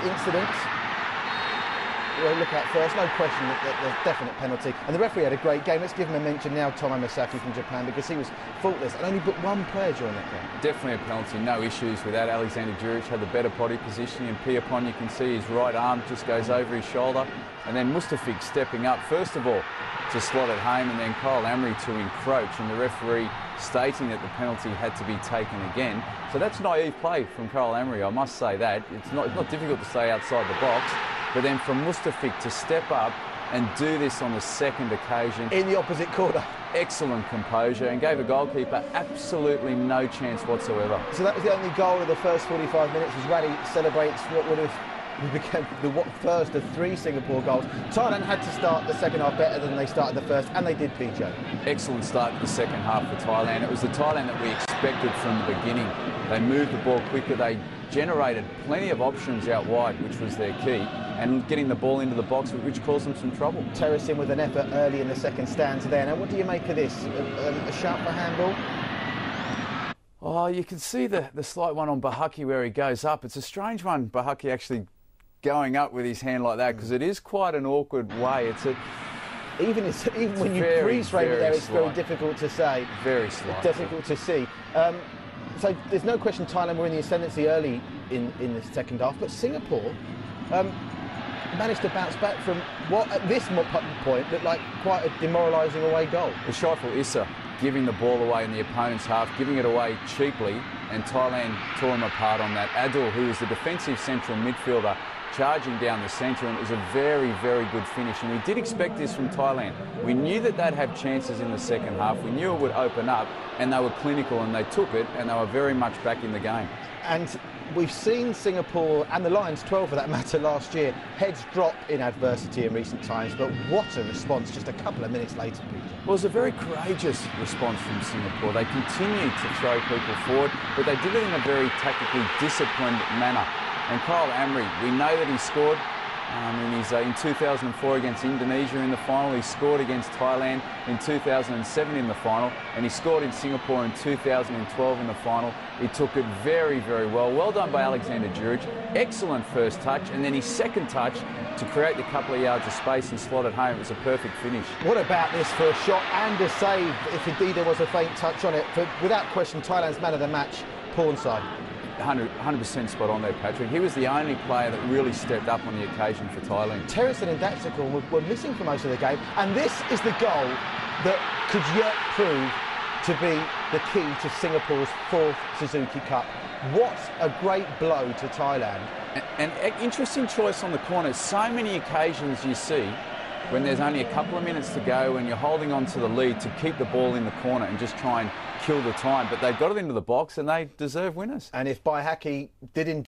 incident we'll look at first. No question that there's definite penalty. And the referee had a great game. Let's give him a mention now, Tomo Masaki from Japan, because he was faultless and only booked one player during that game. Definitely a penalty, no issues with that. Alexander Djuric had the better body position. And Pierpont, you can see his right arm just goes over his shoulder. And then Mustafiq stepping up, first of all, to slot it home, and then Kyle Amri to encroach, and the referee stating that the penalty had to be taken again. So that's naive play from Kyle Amri, I must say that. It's not difficult to stay outside the box, but then from Mustafiq to step up and do this on the second occasion. In the opposite corner. Excellent composure, and gave a goalkeeper absolutely no chance whatsoever. So that was the only goal of the first 45 minutes as Raleigh celebrates what would have became the first of 3 Singapore goals. Thailand had to start the second half better than they started the first, and they did, PJ. Excellent start to the second half for Thailand. It was the Thailand that we expected from the beginning. They moved the ball quicker, they generated plenty of options out wide, which was their key, and getting the ball into the box, which caused them some trouble. Terrace in with an effort early in the second stanza there. Now, what do you make of this? A shout for handball? Oh, you can see the slight one on Bahaki where he goes up. It's a strange one, Bahaki actually going up with his hand like that, because it is quite an awkward way. Even when you freeze frame it there, it's very difficult to say. Very slight. Difficult to see. So there's no question Thailand were in the ascendancy early in the second half, but Singapore managed to bounce back from what at this point looked like quite a demoralising away goal. The Shaiful Issa giving the ball away in the opponent's half, giving it away cheaply, and Thailand tore him apart on that. Adul, who is the defensive central midfielder, charging down the centre, and it was a very, very good finish. And we did expect this from Thailand. We knew that they'd have chances in the second half. We knew it would open up, and they were clinical, and they took it, and they were very much back in the game. And we've seen Singapore, and the Lions 12 for that matter last year, heads drop in adversity in recent times, but what a response just a couple of minutes later, Peter. Well, it was a very courageous response from Singapore. They continued to throw people forward, but they did it in a very tactically disciplined manner. And Kyle Amri, we know that he scored in 2004 against Indonesia in the final. He scored against Thailand in 2007 in the final, and he scored in Singapore in 2012 in the final. He took it very, very well. Well done by Alexander Djuric. Excellent first touch, and then his second touch to create the couple of yards of space and slot it home. It was a perfect finish. What about this for a shot and a save, if indeed there was a faint touch on it? Without question, Thailand's man of the match, Pornside. 100% spot on there, Patrick. He was the only player that really stepped up on the occasion for Thailand. Terrace and Daxicor were missing for most of the game, and this is the goal that could yet prove to be the key to Singapore's 4th Suzuki Cup. What a great blow to Thailand. And interesting choice on the corner. So many occasions you see when there's only a couple of minutes to go and you're holding on to the lead to keep the ball in the corner and just try and kill the time. But they've got it into the box and they deserve winners. And if Baihaki did